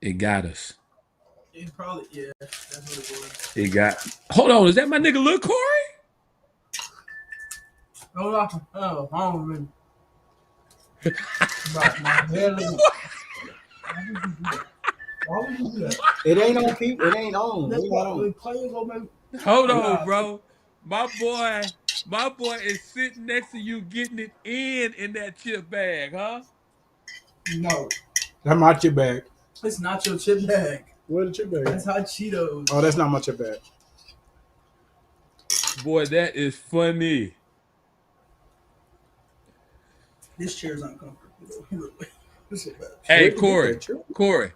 It got us. It probably, yeah, that's what it was. It got. Hold on, is that my nigga Lil Corey? Oh, I don't remember. My dad looking. Why would you do that? Why would you do that? It ain't on people. It ain't on. That's We not what on. when players go make. Hold Oh on, God, bro. My boy is sitting next to you, getting it in that chip bag, huh? no, That's my chip bag. it's not your chip bag. Where's the chip bag? That's hot Cheetos. Oh, that's not my chip bag. Boy, that is funny. This chair's uncomfortable. This is bad. Hey, Where'd you get Corey, that chip? Corey.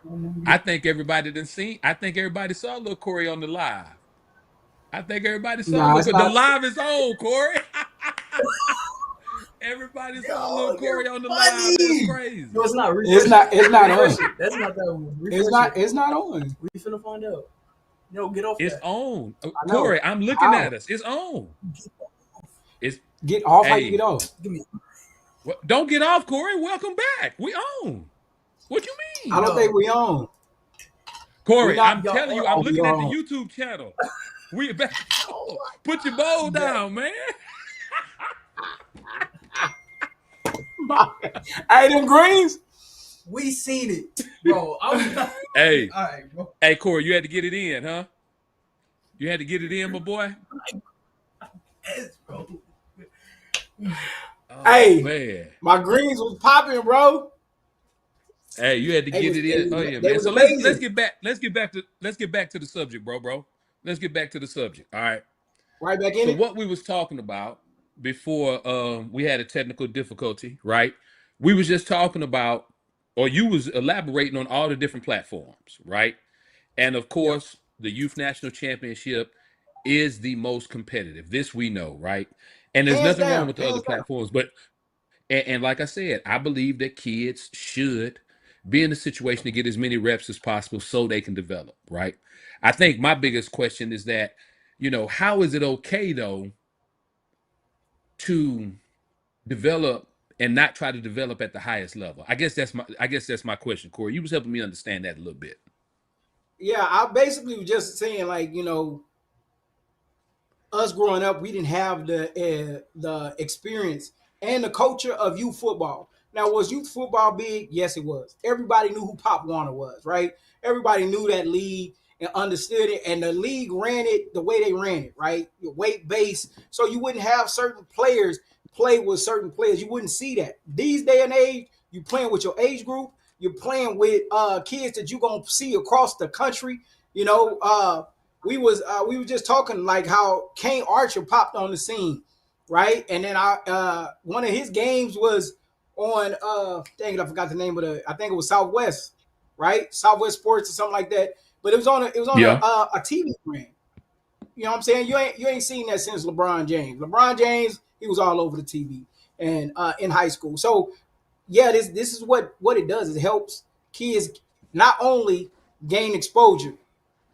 I think everybody done seen. I think everybody saw Lil Corey on the live. I think everybody saw Nah, Lil it's Corey. The not. live is on, Corey. Everybody saw Lil Yo, Corey you're on the live. That's funny. crazy. No, it's not. It's Refresh it. not. It's not Refresh on. it. That's not that one. Refresh It's not. it. It's not on. We finna find out. Yo, get off It's that. on. I know. Corey, I'm looking How? at us. It's on. It's Get off. How you hey. get off? Give me. Don't get off, Corey. Welcome back. We on. What you I mean? don't think No, we on. We Corey, not. I'm y'all telling you, are I'm Oh, off. we looking at the on. YouTube channel. We back. Oh Put your bowl my God. down, man. Hey, them greens. We seen it, bro. I'm not. Hey, All right, bro. hey, Corey, you had to get it in, huh? You had to get it in, my boy. Yes, bro. Oh Hey, man. my greens was popping, bro. Hey, you had to get it in. Oh yeah, They man. was So let's amazing. get back. Let's get back to the subject, bro. Let's get back to the subject. All right. Right back in So it. what we was talking about before we had a technical difficulty, right? We was just talking about, or you was elaborating on all the different platforms, right? And of Yep. course, the Youth National Championship is the most competitive. This we know, right? And there's Hands nothing wrong down. with the other Hands down. platforms, but and like I said, I believe that kids should be in a situation to get as many reps as possible so they can develop, right? I think my biggest question is that, how is it okay though to develop and not try to develop at the highest level? I guess that's my question, Corey. You was helping me understand that a little bit. Yeah, I basically was just saying, like, us growing up, we didn't have the experience and the culture of youth football. Now, was youth football big? Yes, it was. Everybody knew who Pop Warner was, right? Everybody knew that league and understood it, and the league ran it the way they ran it, right? Weight based, so you wouldn't have certain players play with certain players. You wouldn't see that these day and age. You playing with your age group. You're playing with kids that you're gonna see across the country. You know, we were just talking like how Kane Archer popped on the scene, right? And then I one of his games was on dang it, I forgot the name of the I think it was Southwest, right? Southwest Sports or something like that. But it was on Yeah. a TV brand. You know what I'm saying? You ain't seen that since LeBron James. LeBron James, he was all over the TV and in high school. So yeah, this is what it does. It helps kids not only gain exposure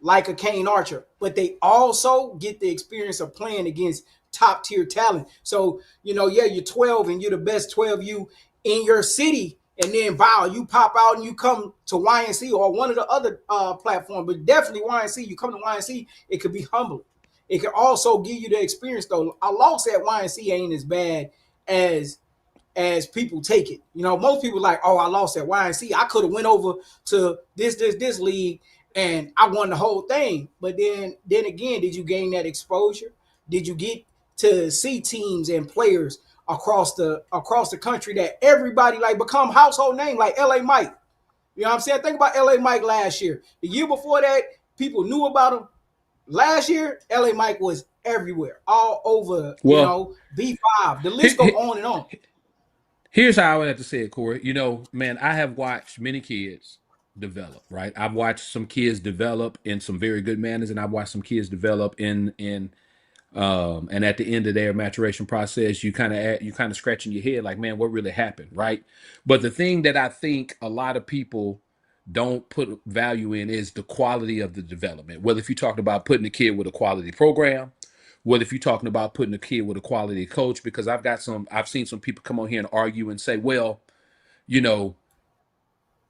like a Kane Archer, but they also get the experience of playing against top tier talent. So, yeah, you're 12 and you're the best 12U in your city. And then, wow, you pop out and you come to YNC or one of the other platforms, but definitely YNC. You come to YNC, it could be humbling. It can also give you the experience, though. A loss at YNC ain't as bad as as people take it. Most people like, oh, I lost at YNC. I could have went over to this league and I won the whole thing. But then again, did you gain that exposure? Did you get to see teams and players across the country that everybody like become household name like LA Mike? You know what I'm saying? Think about LA Mike last year. The year before that, people knew about him. Last year, LA Mike was everywhere, all over, Well, B5. The list he, go he, on and on. here's how I would have to say it, Corey. Man, I have watched many kids develop, right? I've watched some kids develop in some very good manners, and I've watched some kids develop in and at the end of their maturation process, you kind of scratching your head like, man, what really happened, right? But the thing that I think a lot of people don't put value in is the quality of the development. Whether if you're talking about putting a kid with a quality program, whether if you're talking about putting a kid with a quality coach, because I've seen some people come on here and argue and say, well, you know,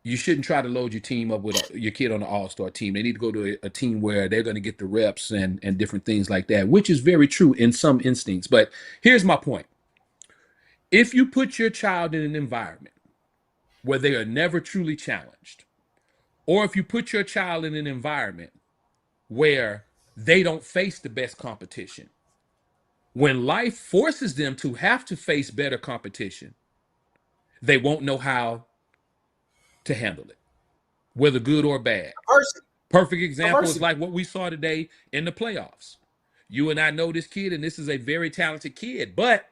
you shouldn't try to load your team up with your kid on an all-star team. They need to go to a team where they're going to get the reps and different things like that, which is very true in some instincts. But here's my point. If you put your child in an environment where they are never truly challenged, or if you put your child in an environment where they don't face the best competition, when life forces them to have to face better competition, they won't know how to handle it, whether good or bad. Adversity. Perfect example is Adversity. like what we saw today in the playoffs. You and I know this kid, and this is a very talented kid. But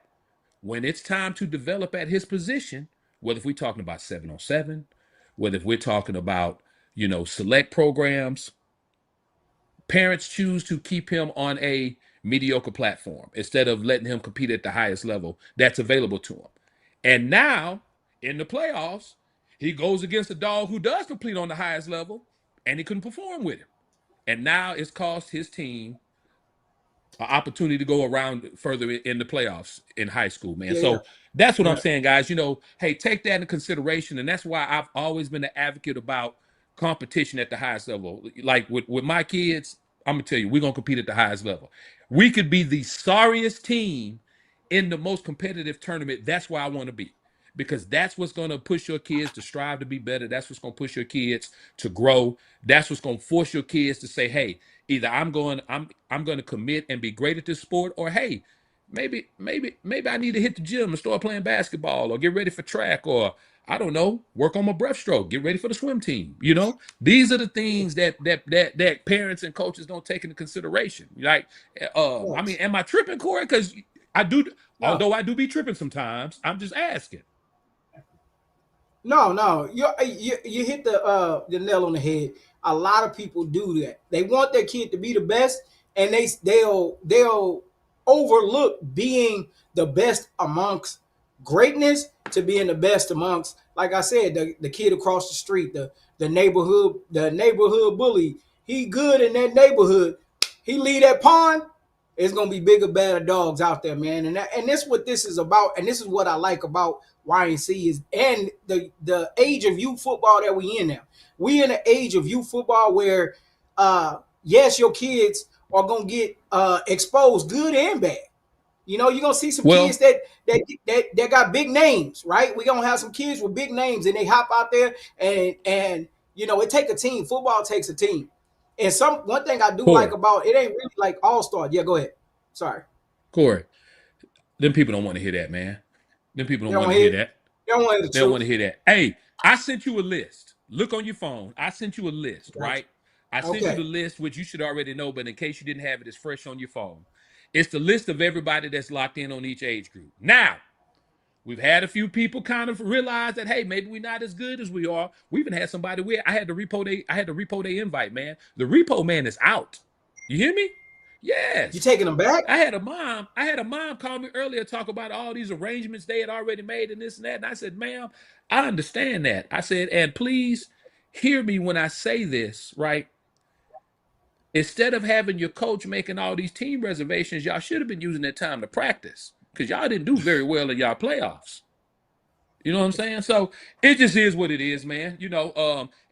when it's time to develop at his position, whether if we're talking about 7-on-7, whether if we're talking about, select programs, parents choose to keep him on a mediocre platform instead of letting him compete at the highest level that's available to him. And now in the playoffs, he goes against a dog who does compete on the highest level, and he couldn't perform with him. And now it's cost his team an opportunity to go around further in the playoffs in high school, man. Yeah, yeah, So that's what I'm yeah. saying, guys. Hey, take that into consideration. And that's why I've always been an advocate about competition at the highest level. Like with my kids, I'm gonna tell you, we're gonna compete at the highest level. We could be the sorriest team in the most competitive tournament. That's where I want to be. Because that's what's going to push your kids to strive to be better. That's what's going to push your kids to grow. That's what's going to force your kids to say, "Hey, either I'm going to commit and be great at this sport, or hey, maybe I need to hit the gym and start playing basketball, or get ready for track, or I don't know, work on my breaststroke, get ready for the swim team." These are the things that parents and coaches don't take into consideration. Like, I mean, Yes. am I tripping, Corey? Because I do, No. although I do be tripping sometimes. I'm just asking. No, no, you hit the nail on the head. A lot of people do that. They want their kid to be the best, and they'll overlook being the best amongst greatness to being the best amongst, like I said, the kid across the street, the neighborhood bully. He good in that neighborhood. He leave that pond. It's gonna be bigger, better dogs out there, man. And that's what this is about. And this is what I like about YNC is and the age of youth football that we in now. We in the age of youth football where yes, your kids are gonna get exposed, good and bad. You're gonna see some kids Well, that got big names, right? We're gonna have some kids with big names and they hop out there and it take a team. Football takes a team. And some one thing I do like Corey, about it ain't really like all-star. Yeah, go ahead. Sorry. Corey, them people don't want to hear that, man. Them people You don't don't want want to to hear hear that. you don't want to hear the They don't want to truth. hear that. Hey, I sent you a list. Look on your phone. I sent you a list, Gotcha. right? I sent you the Okay. list, which you should already know, but in case you didn't have it, it's fresh on your phone. It's the list of everybody that's locked in on each age group. Now, we've had a few people kind of realize that, hey, maybe we're not as good as we are. We even had somebody where I had to repo their invite, man. The repo man is out. You hear me? You Yes. taking them back? I had a mom call me earlier, talk about all these arrangements they had already made and this and that. And I said, ma'am, I understand that. I said, and please hear me when I say this, right? Instead of having your coach making all these team reservations, y'all should have been using that time to practice because y'all didn't do very well in y'all playoffs. You know what I'm saying? So it just is what it is, man.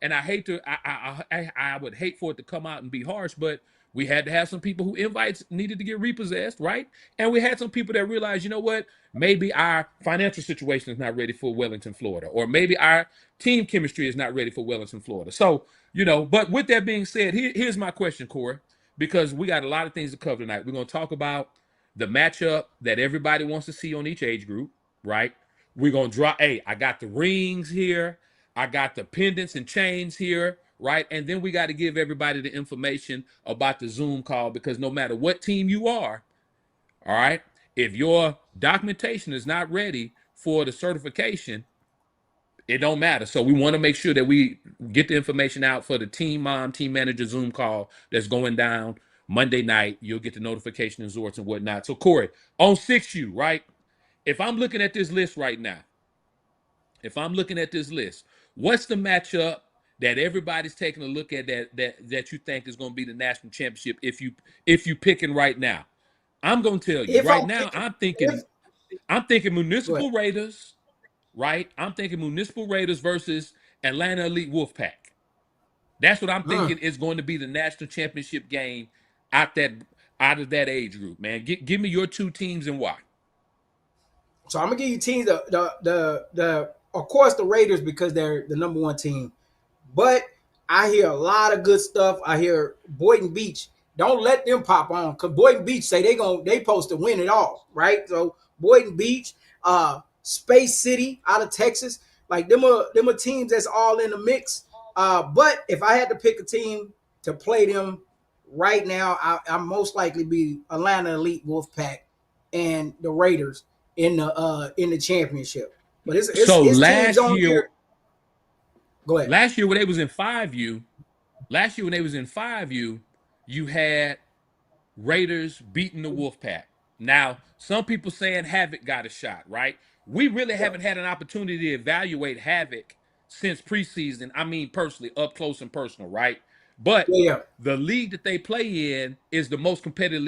And I hate to, I would hate for it to come out and be harsh, but we had to have some people who invites needed to get repossessed, right? And we had some people that realized, you know what? Maybe our financial situation is not ready for Wellington, Florida, or maybe our team chemistry is not ready for Wellington, Florida. So, but with that being said, here's my question, Corey, because we got a lot of things to cover tonight. We're going to talk about the matchup that everybody wants to see on each age group, right? We're gonna drop. Hey, I got the rings here. I got the pendants and chains here, right? And then we got to give everybody the information about the Zoom call because no matter what team you are, all right, if your documentation is not ready for the certification, it don't matter. So we want to make sure that we get the information out for the team mom, team manager Zoom call that's going down Monday night. You'll get the notification and Zorts and whatnot. So Corey, on 6U, right? If I'm looking at this list right now, if I'm looking at this list, what's the matchup that everybody's taking a look at that you think is going to be the national championship if you picking right now? I'm going to tell you If right I'm now. picking, I'm thinking go ahead. Municipal Raiders, right? I'm thinking Municipal Raiders versus Atlanta Elite Wolfpack. That's what I'm Uh, thinking is going to be the national championship game out that out of that age group, man. Give me your two teams and why. so I'm gonna give you teams the of course the Raiders because they're the number one team. But I hear a lot of good stuff. I hear Boynton Beach. Don't let them pop on because Boynton Beach say they supposed to win it all, right? So Boynton Beach, Space City out of Texas, like them are teams that's all in the mix. But if I had to pick a team to play them right now, I most likely be Atlanta Elite Wolfpack and the Raiders in the championship. But So it's teams on here. Go ahead. last year when they was in 5U, last year when they was in 5U, you had Raiders beating the Wolfpack. Now, some people saying Havoc got a shot, right? We really Yeah, haven't had an opportunity to evaluate Havoc since preseason. I mean, personally, up close and personal, right? But yeah. the league that they play in is the most competitive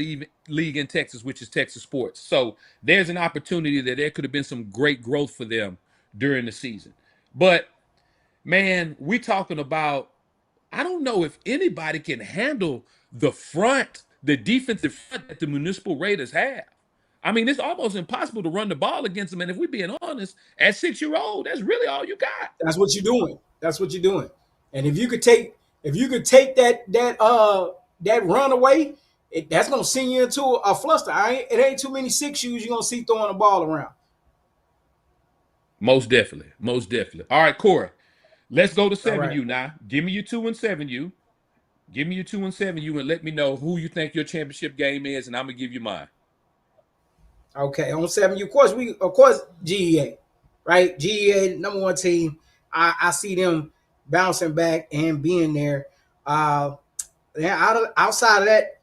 league in Texas, which is Texas sports. So there's an opportunity that there could have been some great growth for them during the season. But man, we talking about I don't know if anybody can handle the defensive front that the Municipal Raiders have. I mean, it's almost impossible to run the ball against them. And if we're being honest, at 6 year old, that's really all you got. That's what you're doing. That's what you're doing. And if you could take that run away, that's gonna send you into a fluster. It ain't too many 6 U's you're gonna see throwing the ball around. Most definitely. Most definitely. All right, Corey. Let's go to All right. 7U now. Give me your 2 and 7U. Give me your 2 and 7U and let me know who you think your championship game is, and I'm gonna give you mine. Okay. On 7U, of course GEA, right? GEA number one team. I see them bouncing back and being there. Uh, yeah, outside of that,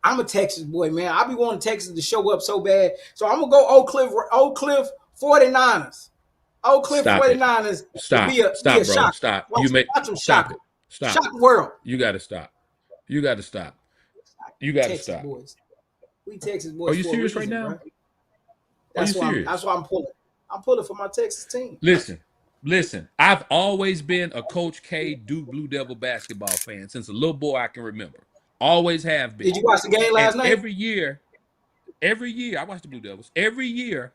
I'm a Texas boy, man. I be wanting Texas to show up so bad. So I'm gonna go Oak Cliff 49ers. Oak Cliff Stop it. 49ers to Stop. be a Stop, bro. shock. Stop. Watch, watch them Stop shock. it. Stop Shock it. the world. You gotta stop. You gotta stop. You gotta Texas stop. boys. We Texas Are boys you for a serious right reason, now? bro. Are you That's serious? why I'm pulling. I'm pulling for my Texas team. Listen, listen. I've always been a Coach K Duke Blue Devil basketball fan since a little boy I can remember. Always have Did been. you watch the game And last night? every year, I watch the Blue Devils. Every year,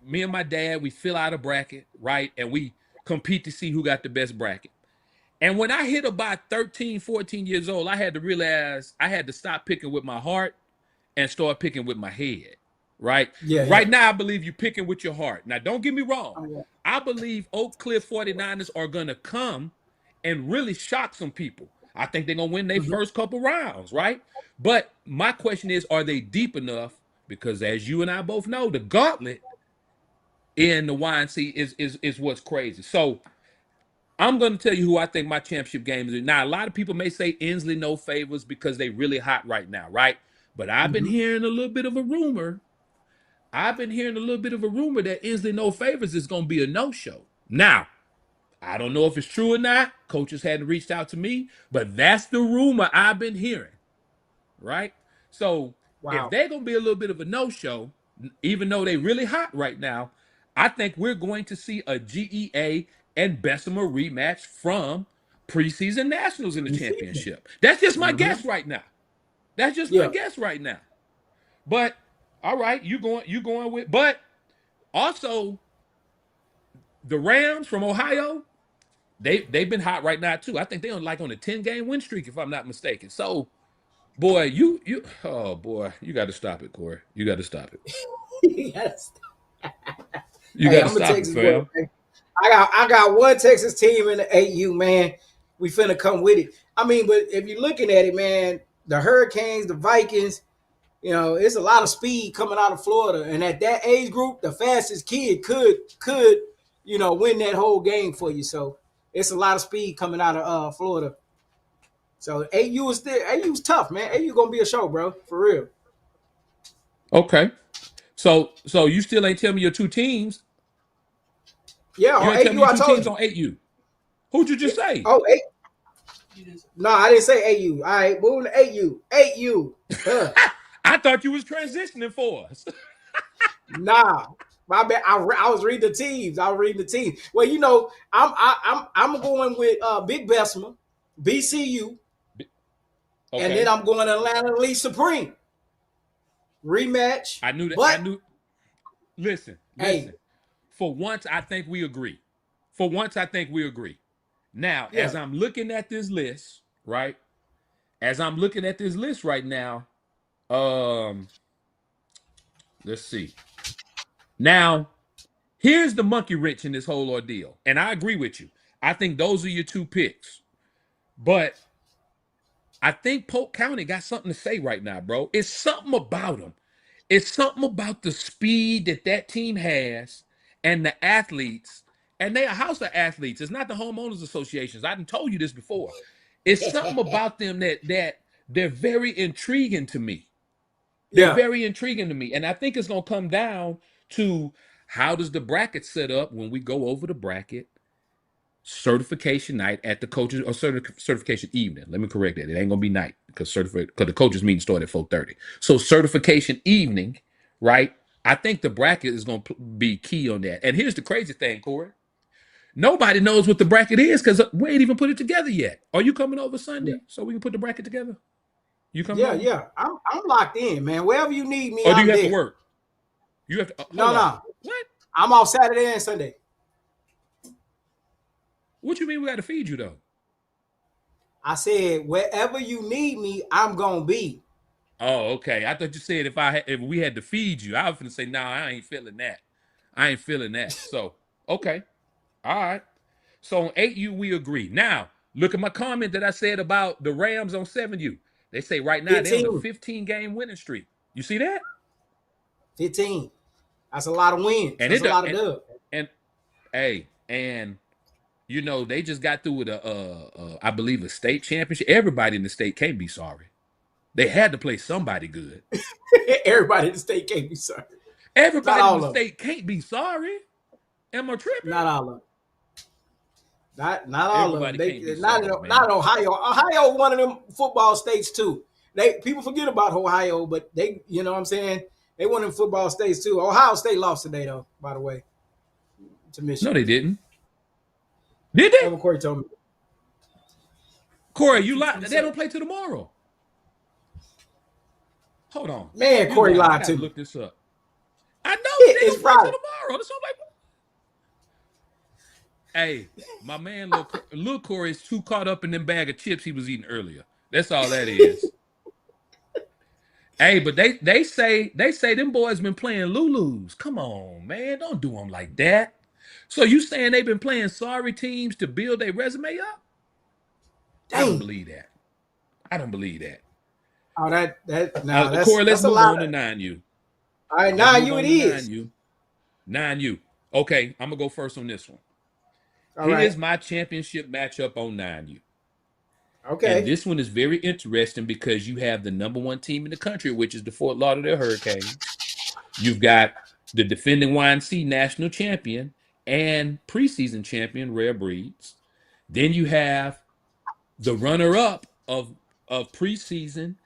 me and my dad, we fill out a bracket, right? And we compete to see who got the best bracket. And when I hit about 13, 14 years old, I had to realize I had to stop picking with my heart and start picking with my head, right? Yeah, yeah. Right now, I believe you're picking with your heart. Now, don't get me wrong. I'm, I believe Oak Cliff 49ers are going to come and really shock some people. I think they're going to win their mhm. first couple rounds, right? But my question is, are they deep enough? Because as you and I both know, the gauntlet in the YNC is what's crazy. So I'm going to tell you who I think my championship game is. Now, a lot of people may say Inslee no favors because they really hot right now, right? But I've been Mhm. hearing a little bit of a rumor. I've been hearing a little bit of a rumor that Inslee no favors is going to be a no-show. Now, I don't know if it's true or not. Coaches hadn't reached out to me, but that's the rumor I've been hearing, right? So if Wow. they're going to be a little bit of a no-show, even though they really hot right now, I think we're going to see a GEA and Bessemer rematch from preseason nationals in the You see them. championship. That's just my Mhm. guess right now. That's just my Yeah. guess right now. But all right, you going with but also the Rams from Ohio, they've been hot right now too. I think they're on a 10 game win streak if I'm not mistaken. So boy, you oh boy, you got to stop it, Corey. You got to stop it. Yes. You Hey, got to I'm a stop it, Texas boy, fam. man. I got one Texas team in the AU, man. We finna come with it. I mean, but if you're looking at it, man, the Hurricanes, the Vikings, it's a lot of speed coming out of Florida, and at that age group, the fastest kid could win that whole game for you. So it's a lot of speed coming out of Florida. So AU's tough, man. AU gonna be a show, bro, for real. Okay. So you still ain't tell me your two teams. Yeah, You on ain't tell me AU, your I two told teams you. on 8U. Who'd you Yeah. just say? Oh, no, I didn't say AU. All right, moving to AU. AU. I thought you was transitioning for us. Nah. My bad. I was reading the teams. I was reading the teams. Well, you know, I'm going with Big Bessemer, BCU, and then Okay. I'm going to Atlanta Lee Supreme rematch. I knew that. I But knew. Listen, hey, listen. For once, I think we agree. For once, I think we agree. Now, yeah, as I'm looking at this list, right? As I'm looking at this list right now, um, let's see. Now, here's the monkey wrench in this whole ordeal. And I agree with you. I think those are your two picks. But I think Polk County got something to say right now, bro. It's something about them. It's something about the speed that that team has and the athletes. And they are a house of athletes. It's not the homeowners associations. I done told you this before. It's something about them that they're very intriguing to me. They're yeah, very intriguing to me. And I think it's gonna come down to how does the bracket set up when we go over the bracket certification night at the coaches or certification evening. Let me correct that. It ain't gonna be night because the coaches meeting start at 4:30. So certification evening, right? I think the bracket is gonna be key on that. And here's the crazy thing, Corey. Nobody knows what the bracket is because we ain't even put it together yet. Are you coming over yeah, Sunday so we can put the bracket together? You coming yeah, over? yeah. I'm locked in, man. Wherever you need me, Or do I'm you have to there. work? You have to No, hold on. no, What? I'm off Saturday and Sunday. What you mean we got to feed you though? I said wherever you need me, I'm gonna be. Oh, okay. I thought you said if we had to feed you, I was gonna say, nah, I ain't feeling that. I ain't feeling that. So, okay. All right. So on 8U, we agree. Now, look at my comment that I said about the Rams on 7U. They say right now they're on a 15, 15-game winning streak. You see that? 15. That's a lot of wins. And That's it a lot of and dubs. and hey, and you know, they just got through with I believe a state championship. Everybody in the state can't be sorry. They had to play somebody good. Everybody in the state can't be sorry. Not Everybody in all the of them. state can't be sorry. Am I tripping? Not all of them. Not all of them. Everybody can't be They not sorry, not man. Ohio. Ohio one of them football states too. They people forget about Ohio, but they you know what I'm saying they one of them football states too. Ohio State lost today though. By the way, to No, Michigan. they didn't. Did they? That's what Corey told me. Corey, you lied. They 22-7. don't play till tomorrow. Hold on. Man, You Corey lying. I lied gotta to me. look this up. I know they It's don't play till Friday. tomorrow. That's all like, hey, my man, little Corey is too caught up in them bag of chips he was eating earlier. That's all that is. Hey, but they say them boys been playing Lulus. Come on, man, don't do them like that. So you saying they've been playing sorry teams to build their resume up? I don't Dang. believe that. I don't believe that. Oh, that nah, Corey, let's that's a move lot. on to 9U. All right, Let's now move you it on to is. 9U. 9U. Okay, I'm gonna go first on this one. All right. Here's my championship matchup on 9U. And Okay. this one is very interesting because you have the number one team in the country, which is the Fort Lauderdale Hurricanes. You've got the defending YNC national champion and preseason champion, Rare Breeds. Then you have the runner-up of preseason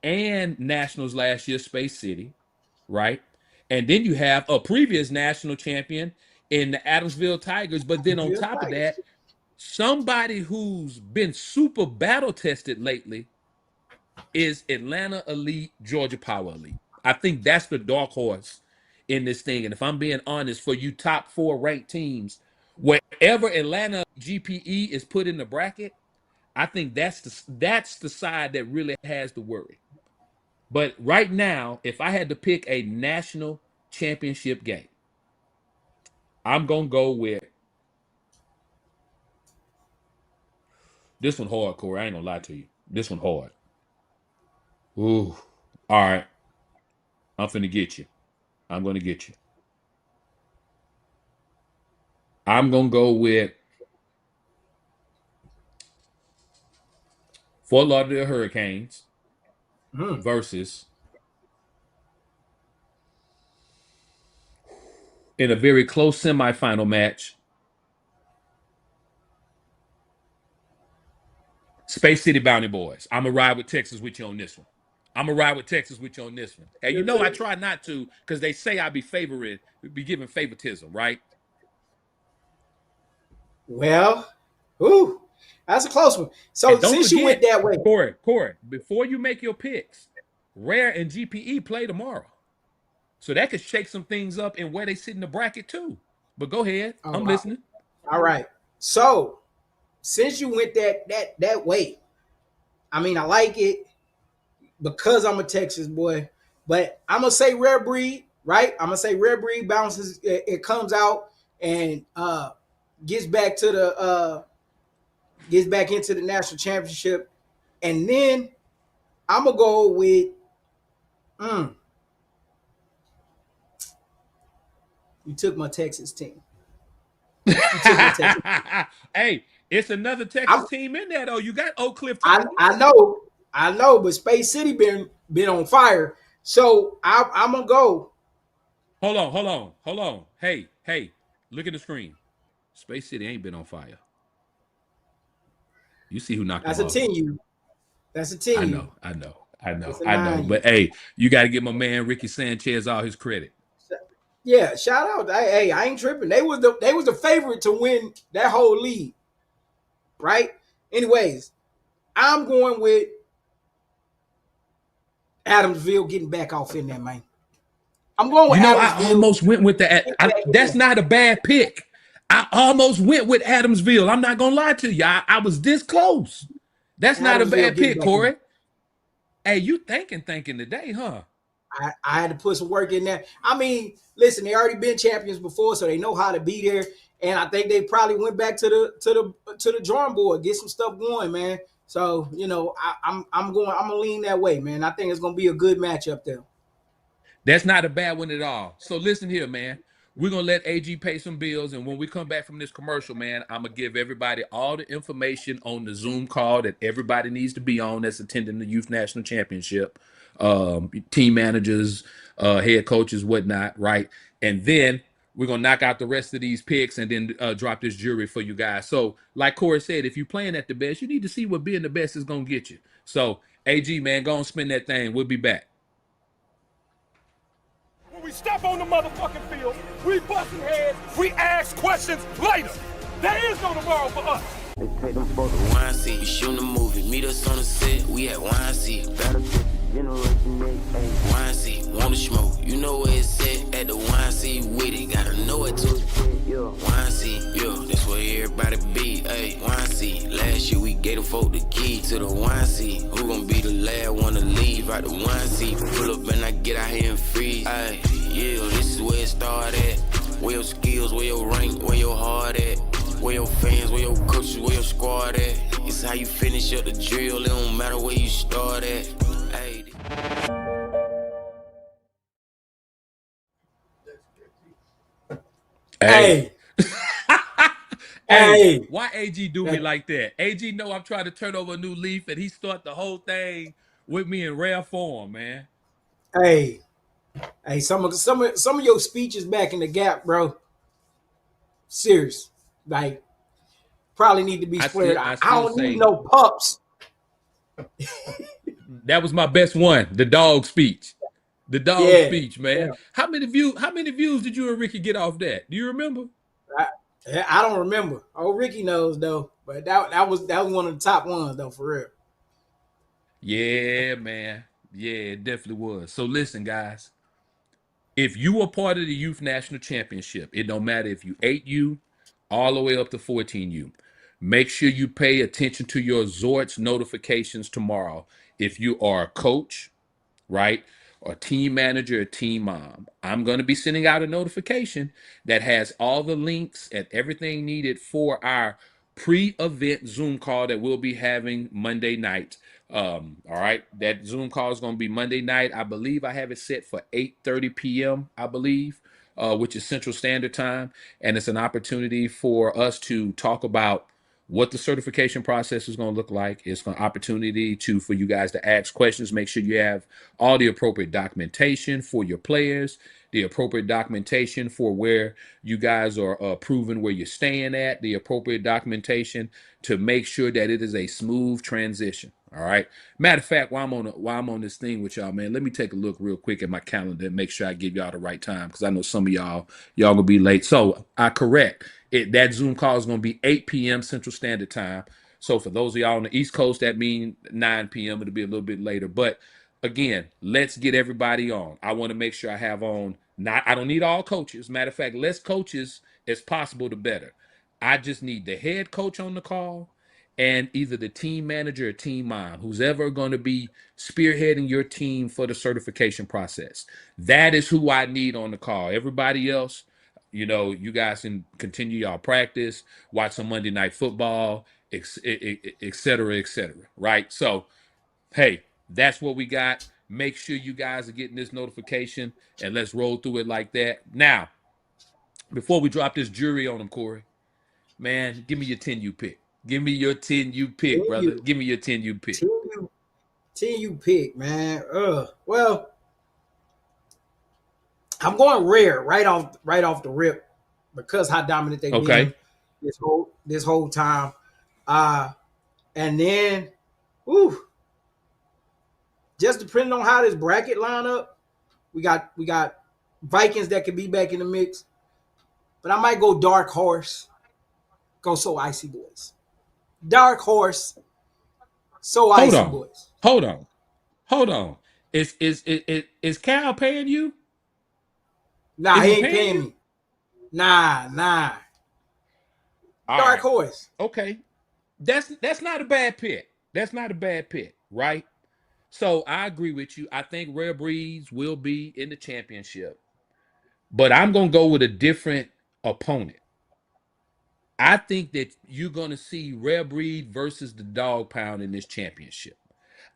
and nationals last year, Space City, right? And then you have a previous national champion in the Adamsville Tigers. But then on Bill top of Tigers. that, somebody who's been super battle tested lately is Atlanta Elite, Georgia Power Elite. I think that's the dark horse in this thing. And if I'm being honest, for you top four ranked teams, wherever Atlanta GPE is put in the bracket, I think that's the side that really has to worry. But right now, if I had to pick a national championship game, I'm gonna go with this one hardcore. I ain't gonna lie to you. This one hard. Ooh. All right. I'm finna get you. I'm gonna get you. I'm gonna go with Fort Lauderdale Hurricanes Hmm. versus in a very close semifinal match, Space City Bounty Boys. I'm gonna ride with Texas with you on this one. I'm gonna ride with Texas with you on this one. And you know I try not to because they say I be giving favoritism, right? Well, ooh, that's a close one. So And don't since you went forget, that way, Corey, before you make your picks, Rare and GPE play tomorrow. So that could shake some things up in where they sit in the bracket too. But go ahead. I'm wow. listening. All right. So since you went that way, I mean, I like it because I'm a Texas boy, but I'm gonna say rare breed, right? I'm gonna say rare breed bounces. It comes out and gets back to the gets back into the national championship, and then I'm gonna go with. Mm, you took my Texas team. You took my Texas. Hey, it's another Texas I'm, team in there though. You got Oak Cliff I Tigers. I know, but Space City been on fire. So I'm gonna go. Hold on. Hey, look at the screen. Space City ain't been on fire. You see who knocked them That's a off. 10U. That's a I 10U. know, I know, It's a I know. 9U. But hey, you got to give my man Ricky Sanchez all his credit. Yeah, shout out. Hey, I ain't tripping. They was the favorite to win that whole league, right? Anyways, I'm going with Adamsville getting back off in there, man. I'm going with You know, I Adamsville almost went with that. getting back in That's there. not a bad pick. I almost went with Adamsville. I'm not gonna lie to you. I was this close. That's not a Adamsville bad getting pick, back in there. Corey. Hey, you thinking today, huh? I had to put some work in there. I mean, listen, they already been champions before, so they know how to be there. And I think they probably went back to the drawing board, get some stuff going, man. So I'm gonna lean that way, man. I think it's gonna be a good matchup there. That's not a bad one at all. So listen here, man. We're gonna let AG pay some bills, and when we come back from this commercial, man, I'm gonna give everybody all the information on the Zoom call that everybody needs to be on that's attending the Youth National Championship, team managers, head coaches, whatnot, right? And then we're gonna knock out the rest of these picks, and then drop this jury for you guys. So, like Corey said, if you're playing at the best, you need to see what being the best is gonna get you. So, AG, man, go and spin that thing. We'll be back. When we step on the motherfucking field, we busting heads, we ask questions later. There is no tomorrow for us. Let's take them photos. YC, we shooting a movie. Meet us on the set. We at YC. Battle pictures, generation next. Hey, YC, wanna smoke? You know where it's at. At the YC with it. Gotta know it too. YC, yeah, that's where everybody be. Hey, YC. Last year we gave the folk the key to the YC. Who gon' be the last one to leave out the YC? Pull up and I get out here and freeze. Hey, yeah, this is where it start at. Where your skills, where your rank, where your heart at. Where your fans, where your coaches, where your squad at. It's how you finish up the drill, it don't matter where you start at. Hey. Hey. Hey, Hey, hey, why AG do me like that? AG know I'm trying to turn over a new leaf, and he start the whole thing with me in rare form, man. hey, hey. Some of your speeches back in the gap, bro. Serious, like probably need to be squared. I I still don't need say no pups. that was my best one, the dog speech. The dog Yeah, speech, yeah. man. How many views did you and Ricky get off that? Do you remember? I, I don't remember. Oh, Ricky knows though, but that was one of the top ones though, for real. Yeah, man. Yeah, it definitely was. So listen, guys. If you were part of the Youth National Championship, it don't matter if you 8U all the way up to 14U. Make sure you pay attention to your Zorts notifications tomorrow. If you are a coach, right? Or team manager or team mom. I'm going to be sending out a notification that has all the links and everything needed for our pre-event Zoom call that we'll be having Monday night. All right, that Zoom call is going to be Monday night. I believe I have it set for 8:30 p.m. I believe, which is Central Standard Time, and it's an opportunity for us to talk about what the certification process is going to look like. It's an opportunity for you guys to ask questions. Make sure you have all the appropriate documentation for your players, the appropriate documentation for where you guys are proving where you're staying at, the appropriate documentation to make sure that it is a smooth transition. All right. Matter of fact, while I'm on this thing with y'all, man, let me take a look real quick at my calendar and make sure I give y'all the right time because I know some of y'all gonna be late. So I correct it. That Zoom call is gonna be 8 p.m. Central Standard Time. So for those of y'all on the East Coast, that means 9 p.m. It'll be a little bit later. But again, let's get everybody on. I want to make sure I have on. Not I don't need all coaches. Matter of fact, less coaches as possible, the better. I just need the head coach on the call and either the team manager or team mom, who's ever going to be spearheading your team for the certification process. That is who I need on the call. Everybody else, you guys can continue y'all practice, watch some Monday Night Football, et cetera, et cetera. Right? So, hey, that's what we got. Make sure you guys are getting this notification and let's roll through it like that. Now, before we drop this jury on them, Corey, man, give me your 10U pick. Give me your 10U pick, brother. TU, Give me your 10U pick. TU, TU pick, man. Well, I'm going rare right off the rip because how dominant they've been Okay. this whole time. Uh, and then, ooh, just depending on how this bracket line up, we got Vikings that could be back in the mix, but I might go dark horse. Go so icy boys. Dark horse, so Hold icy on. boys. Hold on. Hold on. Is Cal paying you? Nah, Is he he ain't paying paying you? me. Nah. All Dark right. horse. Okay. That's not a bad pick. That's not a bad pick, right? So I agree with you. I think Rare Breeds will be in the championship, but I'm gonna go with a different opponent. I think that you're gonna see Rare Breed versus the Dog Pound in this championship.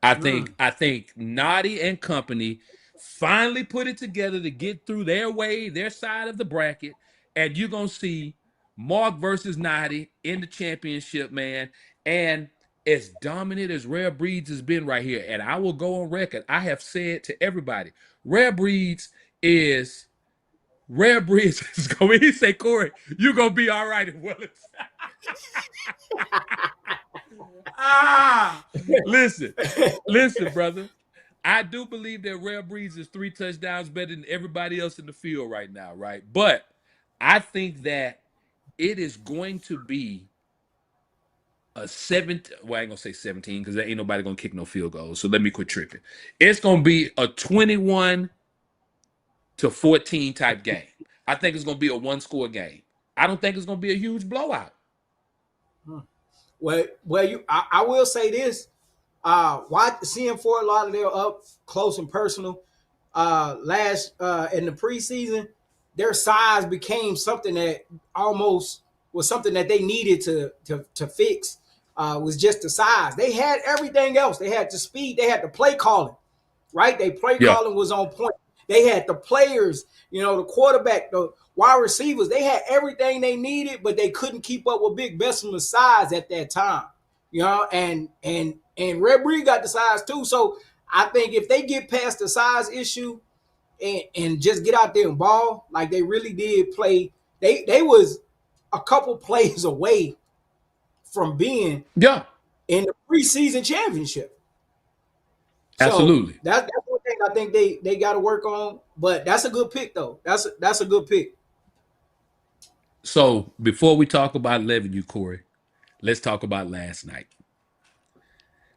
I Mm. think I think Naughty and company finally put it together to get through their side of the bracket, and you're gonna see Mark versus Naughty in the championship, man. And as dominant as Rare Breeds has been right here, and I will go on record, I have said to everybody, Rare Breeds is Rare Breeds is going. He say, Corey, you're gonna be all right in Willis. Ah, listen, listen, brother. I do believe that Rare Breeds is 3 touchdowns better than everybody else in the field right now, right? But I think that it is going to be a 17. Well, I ain't gonna say 17 because there ain't nobody gonna kick no field goals. So let me quit tripping. It's gonna be a 21-14 type game. I think it's gonna be a one-score game. I don't think it's gonna be a huge blowout. I will say this. Seeing Fort Lauderdale up close and personal last in the preseason, their size became something that almost was something that they needed to fix. Was just the size. They had everything else. They had the speed. They had the play calling. Right? They play Yeah, calling was on point. They had the players, the quarterback, the wide receivers. They had everything they needed, but they couldn't keep up with Big Bessemer's size at that time. And Red Breed got the size too. So I think if they get past the size issue and just get out there and ball like they really did play, they was a couple plays away from being yeah, in the preseason championship. So absolutely. that's one thing I think they got to work on. But that's a good pick though. That's a good pick. So before we talk about 11, you Corey, let's talk about last night.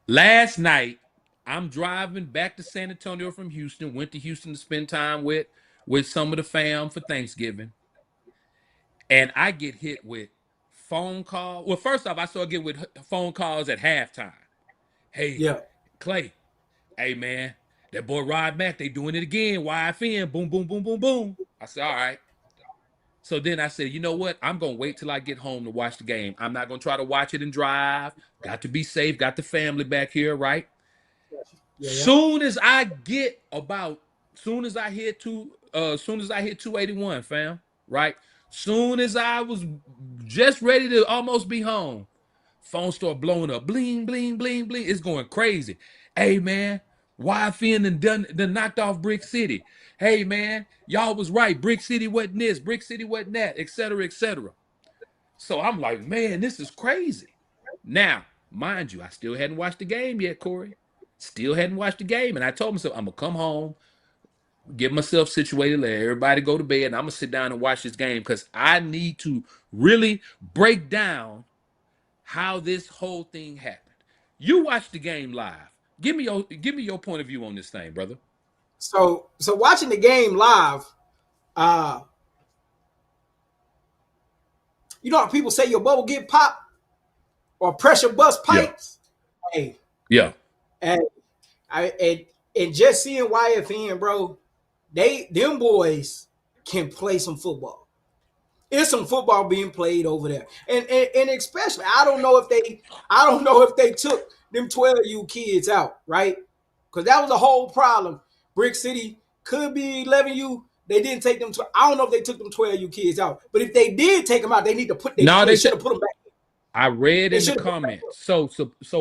Last night, I'm driving back to San Antonio from Houston. Went to Houston to spend time with some of the fam for Thanksgiving, and I get hit with phone call. Well, first off, I started getting with phone calls at halftime. Hey, Yeah. Clay. Hey, man, that boy Rod Mack, they doing it again. YFN, boom, boom, boom, boom, boom. I said, all right. So then I said, you know what? I'm gonna wait till I get home to watch the game. I'm not gonna try to watch it and drive. Got to be safe. Got the family back here, right? Yeah. Soon as I get about, soon as I hit 281, fam, right? Soon as I was just ready to almost be home, phone start blowing up, bling, bling, bling, bling. It's going crazy. Hey man, YFN and done knocked off Brick City. Hey man, y'all was right. Brick City wasn't this, Brick City wasn't that, et cetera, et cetera. So I'm like, man, this is crazy. Now, Mind you, I still hadn't watched the game yet, Corey. Still hadn't watched the game. And I told myself, I'm going to come home, get myself situated, let everybody go to bed, and I'm going to sit down and watch this game because I need to really break down how this whole thing happened. You watched the game live. Give me your point of view on this thing, brother. So watching the game live, uh, you know how people say your bubble get popped or pressure bust Yeah. pipes? Hey, Yeah. and and just seeing YFN, bro, them boys can play some football. It's some football being played over there, and especially I don't know if they took them 12U kids out, right? Because that was the whole problem. Brick City could be 11U. They didn't take them to. I don't know if they took them 12U kids out, but if they did take them out, they need to put. No, They they should said have put them back. I read They in the should have put them back. comments. So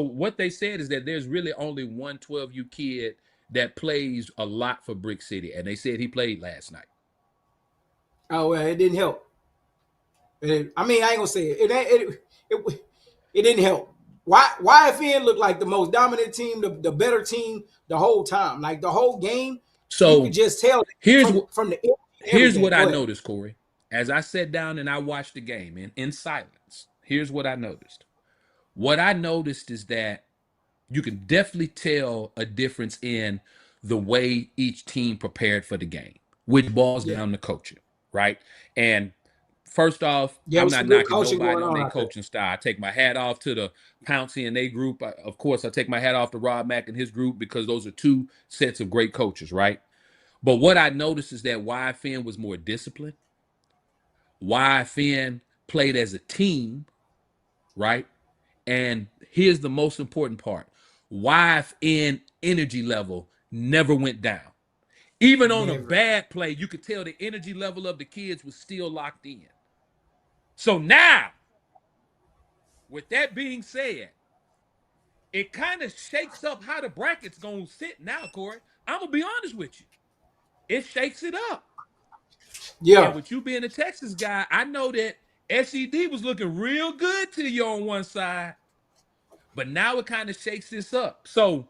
what they said is that there's really only one 12U kid that plays a lot for Brick City, and they said he played last night. Oh well, it didn't help. I mean, I ain't gonna say it didn't help. YFN looked like the most dominant team, the better team the whole time. Like the whole game, you could So just tell here's from the here's everything. what I Go ahead. noticed, Corey. As I sat down and I watched the game in silence, here's what I noticed. What I noticed is that you can definitely tell a difference in the way each team prepared for the game, which boils Yeah, down to coaching, right? And first off, yeah, I'm with not some good knocking coaching nobody going on on their out there. coaching style. I take my hat off to the Pouncey and they group. Of course, I take my hat off to Rob Mack and his group because those are two sets of great coaches, right? But what I noticed is that YFN was more disciplined. YFN played as a team, right? And here's the most important part. YFN energy level never went down. Even on a Never. bad play, you could tell the energy level of the kids was still locked in. So now, with that being said, it kind of shakes up how the bracket's going to sit now, Corey. I'm going to be honest with you. It shakes it up. And Yeah. with you being a Texas guy, I know that SED was looking real good to you on one side. But now it kind of shakes this up. So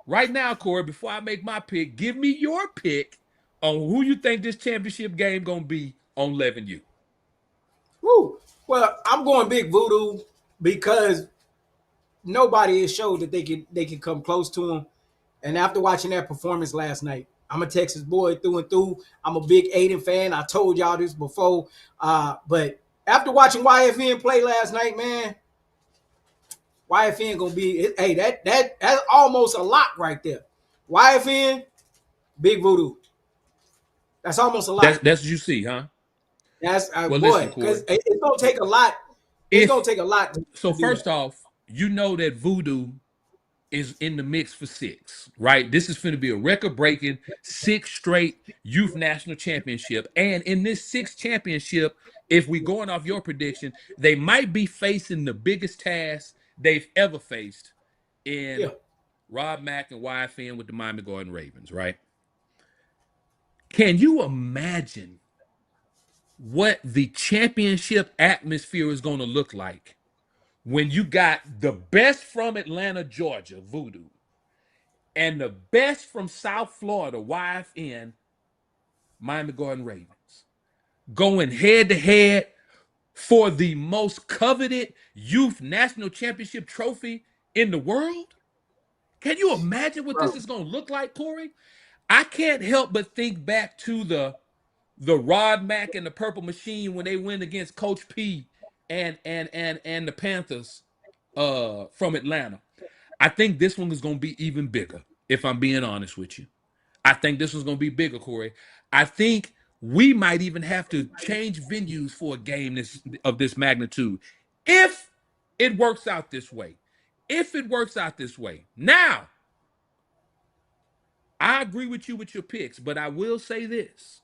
right now, Corey, before I make my pick, give me your pick on who you think this championship game gonna be on 11U. Woo. Well, I'm going big voodoo because nobody has showed that they can come close to him. And after watching that performance last night, I'm a Texas boy through and through. I'm a big Aiden fan. I told y'all this before. But after watching YFN play last night, man, YFN gonna be hey that's almost a lock right there. YFN, big voodoo. That's almost a That's lock. that's what you see, huh? That's Well, listen, boy, because Corey. it's gonna take a lot. It's gonna If take a lot to so, do first that. off, you know that Voodoo is in the mix for 6, right? This is going to be a record-breaking 6 straight youth national championship, and in this 6th championship, if we going off your prediction, they might be facing the biggest task they've ever faced Yeah. in Rob Mack and YFN with the Miami Garden Ravens, right? Can you imagine what the championship atmosphere is going to look like when you got the best from Atlanta, Georgia, Voodoo, and the best from South Florida, YFN, Miami Garden Ravens, going head to head for the most coveted youth national championship trophy in the world? Can you imagine what this Bro. is going to look like, Corey? I can't help but think back to the Rod Mack and the Purple Machine when they went against Coach P and the Panthers from Atlanta. I think this one is going to be even bigger, if I'm being honest with you. I think this one's going to be bigger, Corey. I think we might even have to change venues for a game of this magnitude if it works out this way. If it works out this way. Now, I agree with you with your picks, but I will say this.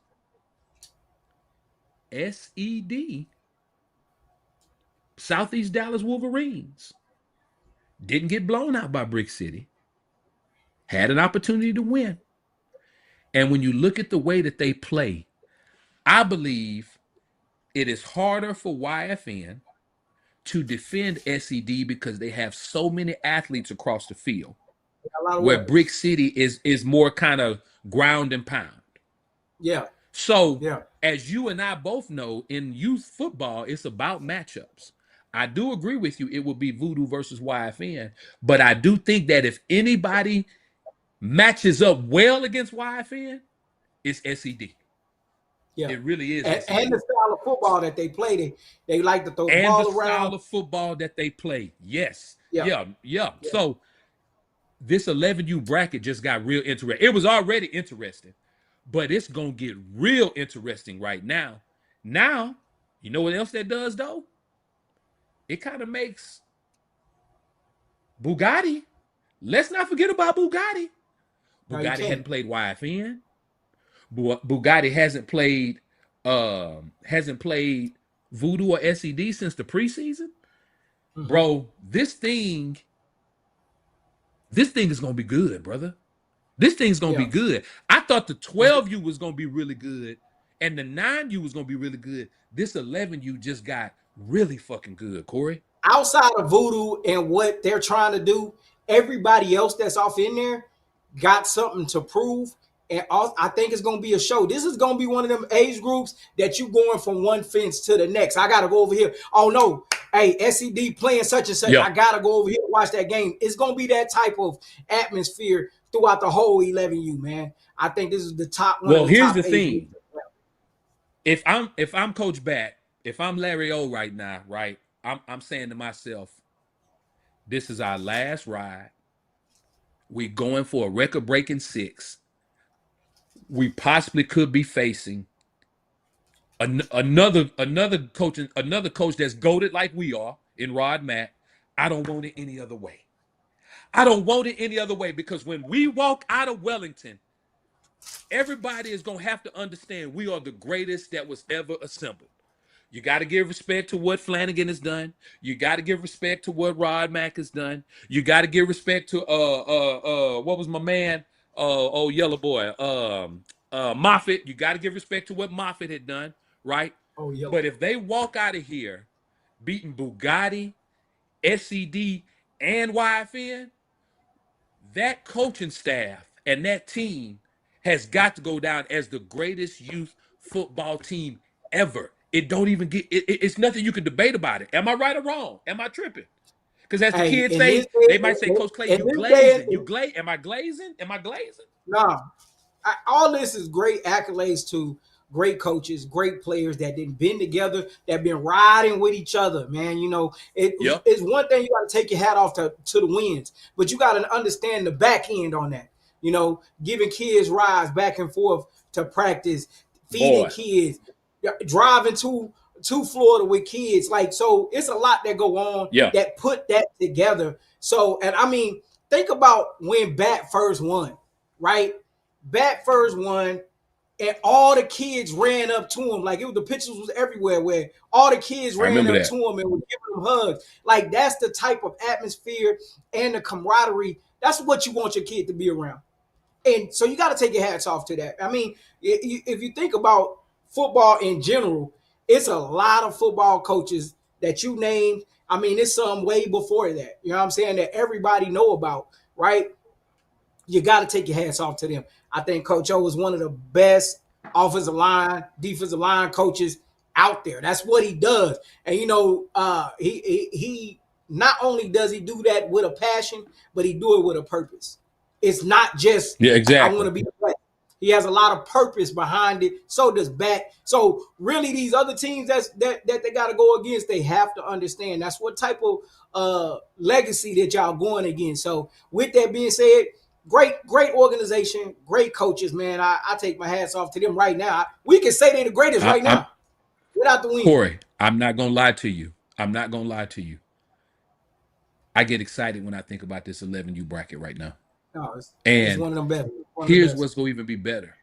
SED, Southeast Dallas Wolverines, didn't get blown out by Brick City, had an opportunity to win. And when you look at the way that they play, I believe it is harder for YFN to defend SED because they have so many athletes across the field. A lot of Where weapons. Brick City is more kind of ground and pound. Yeah. So, Yeah. as you and I both know, in youth football, it's about matchups. I do agree with you. It will be Voodoo versus YFN, but I do think that if anybody matches up well against YFN, it's SED. Yeah. It really is And, SED. and the style of football that they play, they like to throw the And the ball style around. of football that they play. Yes. Yeah. Yeah. So this 11U bracket just got real interesting. It was already interesting, but it's gonna get real interesting right now. Now, you know what else that does though? It kind of makes Bugatti. Let's not forget about Bugatti. No, you Bugatti hadn't can't. played YFN. Bugatti hasn't played Voodoo or SED since the preseason. Mm-hmm. Bro, this thing is gonna be good, brother. This thing's gonna be good. I thought the 12U was gonna be really good, and the 9U was gonna be really good. This 11U just got really fucking good, Corey. Outside of Voodoo and what they're trying to do, everybody else that's off in there got something to prove. And I think it's going to be a show. This is going to be one of them age groups that you going from one fence to the next. I got to go over here. Oh, no. Hey, SED playing such and such. Yeah. I got to go over here and watch that game. It's going to be that type of atmosphere throughout the whole 11U, man. I think this is the top one. Well, of the here's top the age thing. If I'm Coach Bat, if I'm Larry O right now, right, I'm saying to myself, this is our last ride. We're going for a record-breaking 6. We possibly could be facing another coach that's goated like we are in Rod Matt. I don't want it any other way. I don't want it any other way because when we walk out of Wellington, everybody is going to have to understand we are the greatest that was ever assembled. You got to give respect to what Flanagan has done. You got to give respect to what Rod Mack has done. You got to give respect to what was my man? Yellow boy, Moffitt. You got to give respect to what Moffitt had done, right? Oh, yeah. But if they walk out of here beating Bugatti, SED, and YFN, that coaching staff and that team has got to go down as the greatest youth football team ever. It don't even get it's nothing you can debate about it. Am I right or wrong? Am I tripping? Because as the kids say, they might say, Coach Clay, you glazing. Am I glazing? Am I glazing? No. All this is great accolades to great coaches, great players that didn't been together, that been riding with each other, man. You know, it's one thing you got to take your hat off to the wins, but you got to understand the back end on that. You know, giving kids rides back and forth to practice, feeding kids, driving to Florida with kids. Like, so it's a lot that go on that put that together. So, and I mean, think about when Bat first won, right? Bat first won, and all the kids ran up to him. Like, the pictures was everywhere where all the kids ran up to him and were giving him hugs. Like, that's the type of atmosphere and the camaraderie. That's what you want your kid to be around. And so you got to take your hats off to that. I mean, if you think about football in general, it's a lot of football coaches that you named. I mean, it's some way before that. You know what I'm saying? That everybody know about, right? You got to take your hats off to them. I think Coach O is one of the best offensive line, defensive line coaches out there. That's what he does. And, you know, he not only does he do that with a passion, but he do it with a purpose. It's not just, I want to be the best. He has a lot of purpose behind it. So does Bat. So really, these other teams that they got to go against, they have to understand that's what type of legacy that y'all going against. So with that being said, great organization, great coaches, man. I take my hats off to them right now. We can say they're the greatest right now without the win. Corey, I'm not going to lie to you. I get excited when I think about this 11U bracket right now. No, it's one of them better. Here's what's going to even be better.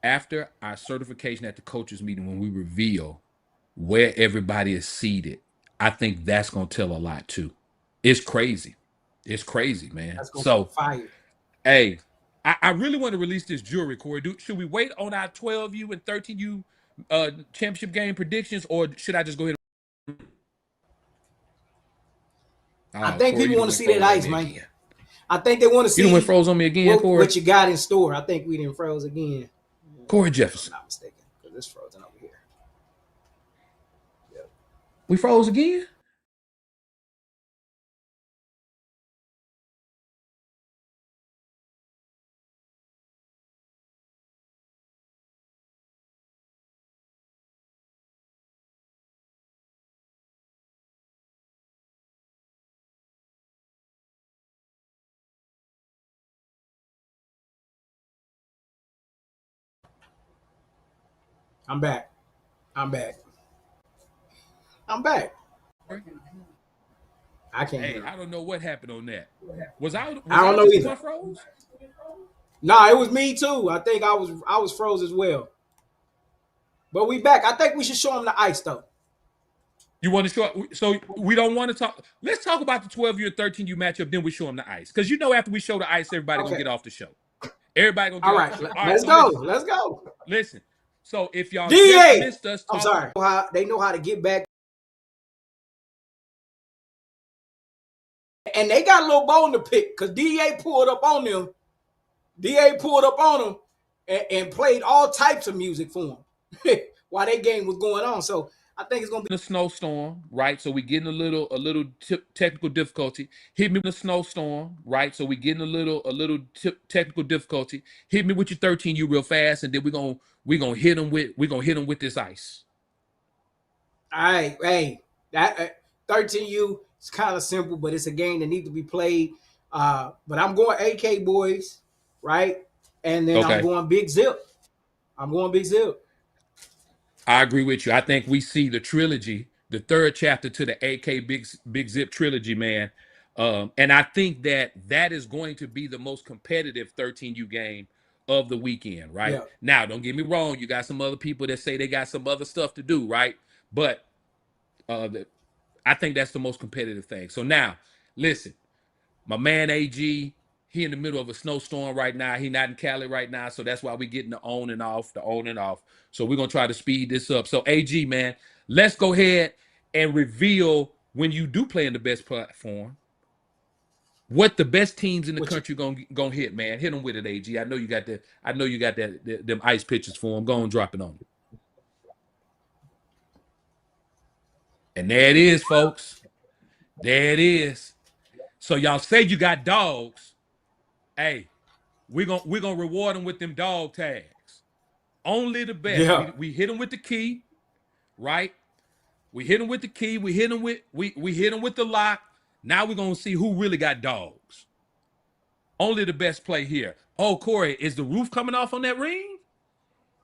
After our certification at the coaches meeting, when we reveal where everybody is seated, I think that's going to tell a lot too. It's crazy. It's crazy, man. So, fire. Hey, I really want to release this jury, Corey. Should we wait on our 12U and 13U championship game predictions, or should I just go ahead? I think Corey, people you want done to went see that froze on ice, me man. again. I think they want to You done went see froze on me again, Corey? what you got in store. I think we didn't froze again. Corey If I'm Jefferson. not mistaken, because it's frozen over here. Yep. We froze again? I'm back. I'm back. I'm back. I can't Hey, hear him. I don't know what happened on that. Was I I don't know just the either. one froze? No, it was me too. I think I was froze as well. But we back. I think we should show them the ice though. You want to show? So we don't want to talk. Let's talk about the 12U and 13U matchup. Then we show them the ice, because you know after we show the ice, everybody gonna Okay. get off the show. Everybody gonna get All off right. the show. All right. Let's So go. listen, Let's go. listen. So if y'all just DA. missed us I'm talking, sorry. They know how to get back. And they got a little bone to pick because DA pulled up on them. DA pulled up on them and played all types of music for them while that game was going on. So I think it's gonna be a snowstorm, right? So we getting a little technical difficulty. Hit me with a snowstorm, right? So we getting a little technical difficulty. Hit me with your 13U real fast, and then we're gonna hit them with this ice. all right. Hey, that 13U is kind of simple, but it's a game that needs to be played. But I'm going AK boys, right? And then I'm Okay, going Big Zip. I'm going Big Zip. I agree with you. I think we see the trilogy, the third chapter to the AK Big Zip trilogy, man. And I think that is going to be the most competitive 13U game of the weekend, right? Yeah. Now, don't get me wrong. You got some other people that say they got some other stuff to do, right? But I think that's the most competitive thing. So now, listen, my man AG, he in the middle of a snowstorm right now. He not in Cali right now, so that's why we getting the on and off. So we're gonna try to speed this up. So AG, man, let's go ahead and reveal when you do play in the best platform, what the best teams in the Which country gonna hit, man. Hit them with it, AG. I know you got that. I know you got them ice pitches for them. Go and drop it on them. And there it is, folks. There it is. So y'all say you got dogs. Hey, we're gonna reward them with them dog tags. Only the best. yeah. We hit them with the key, right? We hit them with the key. We hit them with we hit them with the lock. Now we're gonna see who really got dogs. Only the best play here. Oh, Corey, is the roof coming off on that ring?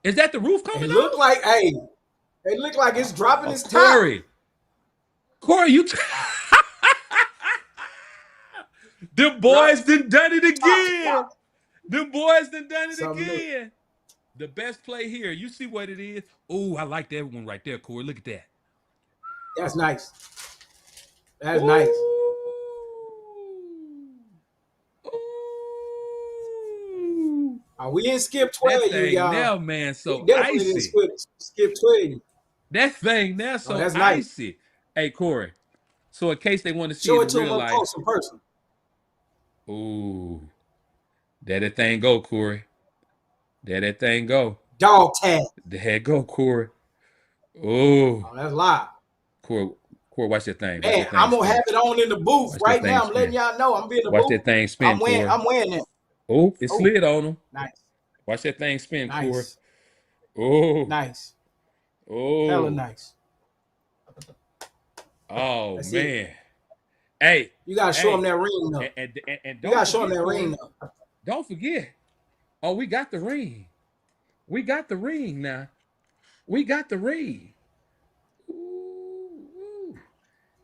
Is that the roof It coming looked off? like it looked like it's dropping its top. Corey, you. Them boys done it Top again. spot. Them boys done it Something new. again. The best play here. You see what it is? Oh, I like that one right there, Corey. Look at that. That's nice. That's Ooh. nice. Ooh. We didn't skip 12, That thing y'all. now, man, We so definitely didn't icy. skip 12. That thing now, Oh, so that's nice. icy. Hey, Corey. So in case they want to see Show it it in to them real up life. close in person. Ooh. There that thing go, Corey. There that thing go. Dog tag. There it go, Corey. Ooh. Oh, that's live. Corey, watch that thing. Watch Man, that thing I'm gonna spin. have it on in the booth Watch right that thing now. I'm letting spin. y'all know I'm being the Watch booth. that thing spin, Corey. I'm wearing that. Oh, it slid on him. Nice. Watch that thing spin, Corey. Nice. Oh. Nice. Oh. Hella nice. Oh, That's man. it. Hey. You gotta show them that ring though. And You gotta show them that ring though. Don't forget. Oh, we got the ring. We got the ring now. We got the ring. Ooh.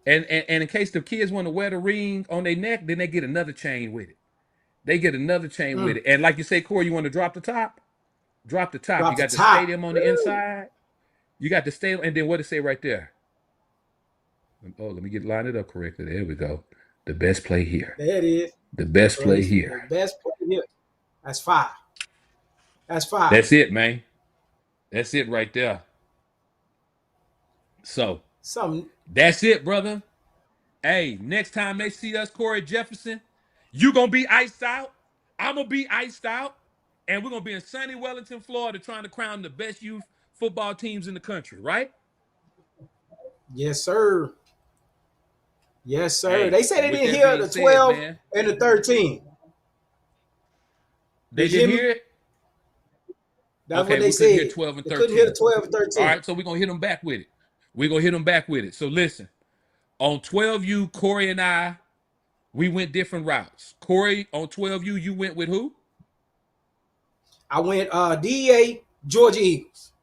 And in case the kids want to wear the ring on their neck, then they get another chain with it. They get another chain with it. And like you say, Corey, you want to drop the top? Drop the top. Drop You the got the top. stadium on the inside. You got the stadium, and then what it say right there? Oh, let me lined it up correctly. There we go. The best play here. There it is. The best play here. The best play here. That's 5. That's 5. That's it, man. That's it right there. So Something. that's it, brother. Hey, next time they see us, Corey Jefferson, you gonna be iced out. I'm gonna be iced out, and we're gonna be in sunny Wellington, Florida, trying to crown the best youth football teams in the country, right? Yes, sir. Yes, sir. Hey, They say they with didn't that hear being the said, 12 man, and the 13. they Did you hear didn't me? hear it. That's what Okay, they we couldn't hear said. 12 and They couldn't hear the 13. 12 and All 13. right, so we're gonna hit them back with it. We're gonna hit them back with it. So listen, on 12U, Corey and I, we went different routes. Corey, on 12U, you went with who? I went DEA, Georgia Eagles.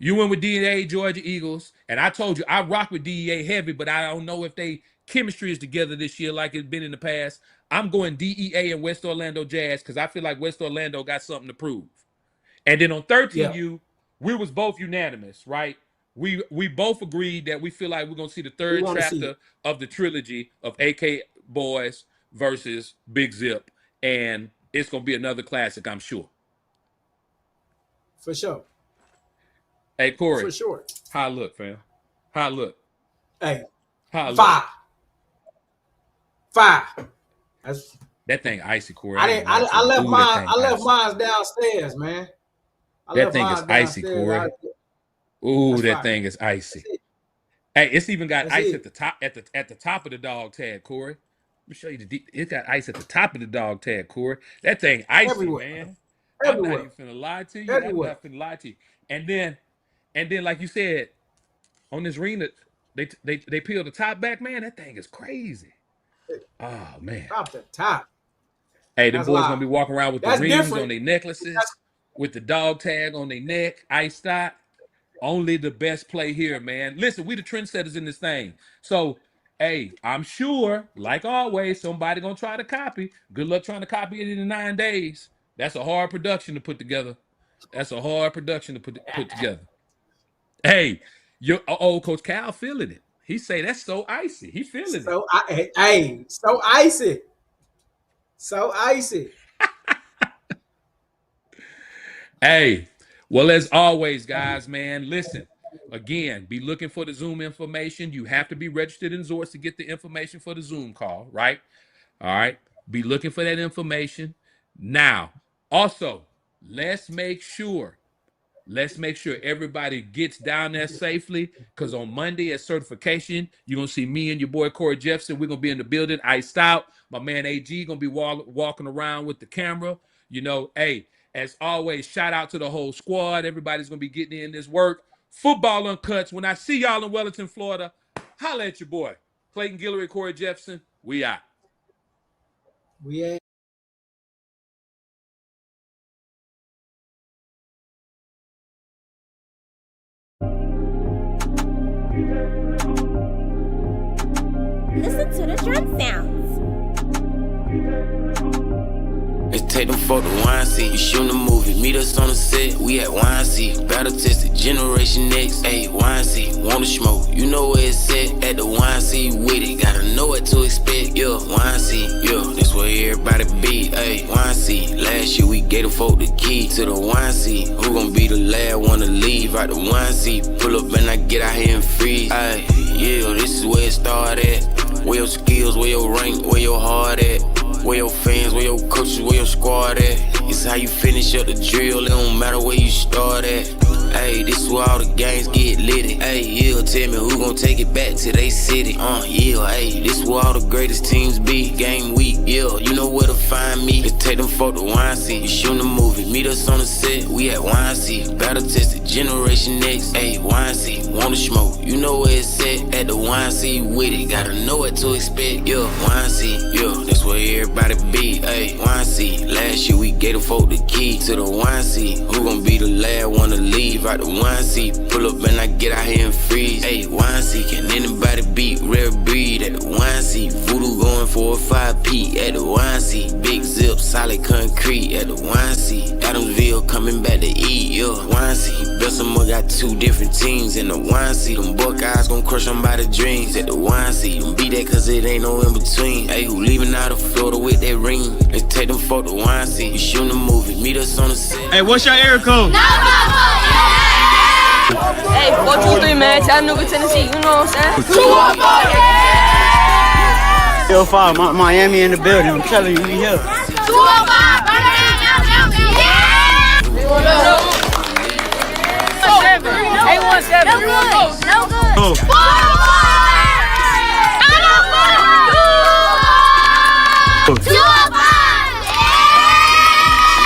You went with DEA, Georgia Eagles, and I told you I rock with DEA heavy, but I don't know if they chemistry is together this year like it's been in the past. I'm going DEA and West Orlando Jazz because I feel like West Orlando got something to prove. And then on Yeah, 13U, we was both unanimous, right? We both agreed that we feel like we're gonna see the we third want to see it chapter of the trilogy of AK Boys versus Big Zip, and it's gonna be another classic, I'm sure. for sure. Hey Corey, For sure. how I look, fam? How I look? Hey, How I look? five. Five. That's That thing icy, Corey. I ain't didn't. gonna lie to I you. left Ooh, that mine. thing I left icy. mine downstairs, man. I That left thing is mine icy, downstairs. Corey. Ooh, That's that fine. thing is icy. Hey, it's even got That's ice it. at the top at the top of the dog tag, Corey. Let me show you it got ice at the top of the dog tag, Corey. That thing icy, Everywhere. man. I'm not Everywhere. even finna lie to you. I'm Everywhere. not finna lie to you. And then like you said, on this ring that they peel the top back, man. That thing is crazy. Oh man. Top to top. Hey, them That's boys gonna live. be walking around with the That's rings on different. their necklaces, with the dog tag on their neck, iced out. Only the best play here, man. Listen, we the trendsetters in this thing. So, hey, I'm sure, like always, somebody gonna try to copy. Good luck trying to copy it in 9 days. That's a hard production to put together. That's a hard production to put together. Hey, your old Coach Cal feeling it. He say that's so icy. He feeling it. So icy. So icy. Hey, well, as always, guys, man, listen. Again, be looking for the Zoom information. You have to be registered in Zorts to get the information for the Zoom call, right? All right. Be looking for that information. Now, also, let's make sure everybody gets down there safely because on Monday at certification, you're going to see me and your boy Corey Jefferson. We're going to be in the building, iced out. My man AG going to be walking around with the camera. You know, hey, as always, shout out to the whole squad. Everybody's going to be getting in this work. Football Uncuts. When I see y'all in Wellington, Florida, holla at your boy. Clayton Guillory, Corey Jefferson. We out. We ain't. Listen to the drum sounds. Let's take them folk to wine see. You shooting a movie, meet us on the set. We at wine see. Battle tested, Generation X. Ayy, wine see. Wanna smoke, you know where it's at. At the wine see with it. Gotta know what to expect. Yeah, wine see. Yeah, that's where everybody be. Ayy, wine see. Last year we gave the folk the key to the wine see. Who gon' be the last one to leave? Out the wine see. Pull up and I get out here and freeze. Ayy, yeah, this is where it started. Where your skills, where your rank, where your heart at. Where your fans, where your coaches, where your squad at. It's how you finish up the drill, it don't matter where you start at. Ayy, this is where all the games get litty. Ayy, yeah, tell me who gon' take it back to they city. Yeah, ayy, this is where all the greatest teams be. Game week, yeah, you know where to find me. Let's take them folk to wine see. You shooting a movie, meet us on the set. We at wine see. Battle tested, Generation X. Ayy, wine see. Wanna smoke, you know where it's at. At the wine see with it. Gotta know what to expect, yeah. Wine see, yeah, that's where everybody be. Ayy, wine see. Last year we gave the folk the key to the wine see. Who gon' be the last one to leave? Out the wine seat, pull up and I get out here and freeze. Ayy, wine seat, can anybody beat rare breed at the wine seat? Voodoo going for a 5P at the wine seat. Big zip, solid concrete at the wine seat. Adamsville coming back to eat, yeah. Wine seat, Bessemer got 2 different teams in the wine seat. Them Buckeyes gon' crush them by the dreams at the wine seat. Them beat that cause it ain't no in between. Ayy, who leaving out of Florida with that ring? Let's take them folk to wine seat. You shooting a movie, meet us on the set. Hey, what's your area code? No, no, no, yeah! Hey, 423, man. Chattanooga, Tennessee. You know what I'm saying? Yo, 5, Miami in the building. I'm telling you, we here. 205, yeah! 817. No good. No good. Oh.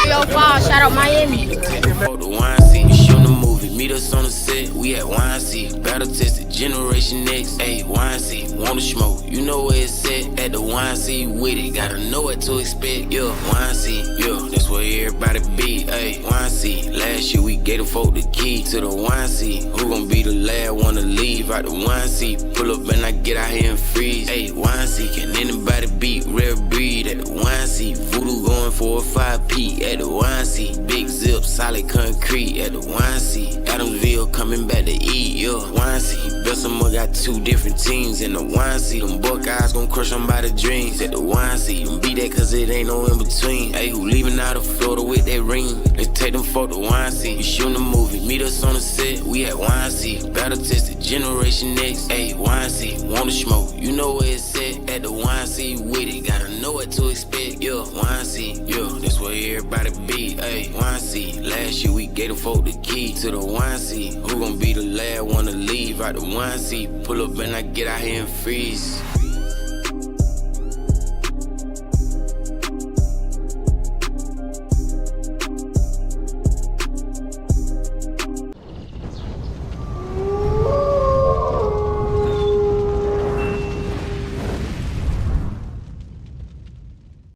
205, shout out Miami. The wine seat, shooting a movie. Meet us on the set, we at wine seat. Battle tested, Generation X, ayy, wine seat. Wanna smoke, you know where it's at. At the wine seat with it, gotta know what to expect. Yeah, wine seat, yeah, that's where everybody be. Ayy, wine seat. Last year we gave the folk the key to the wine seat. Who gon' be the last one to leave out the wine seat? Pull up and I get out here and freeze. Ayy, wine seat, can anybody beat rare breed at the wine seat? Voodoo going for a 5P at the wine seat. Big zip, solid concrete at the wine seat. Adamsville coming back to eat, yeah. Wine seat, Bessemer got 2 different teams in the wine seat. Them Buckeyes gon' crush them by the dreams at the wine seat. Them beat that cause it ain't no in between. Ayy, who leaving out of Florida with that ring? Let's take them for the wine seat. We shooting a movie, meet us on the set, we at wine seat. Battle tested, Generation X, ayy, wine seat. Wanna smoke, you know where it's at. At the wine seat with it, gotta know what to expect, yeah. Wine seat, yeah, that's where everybody be, ayy. Wine seat, last year we gave the folk the key to the wine seat. Who gon' be the last one to leave out the wine seat? Pull up and I get out here and freeze.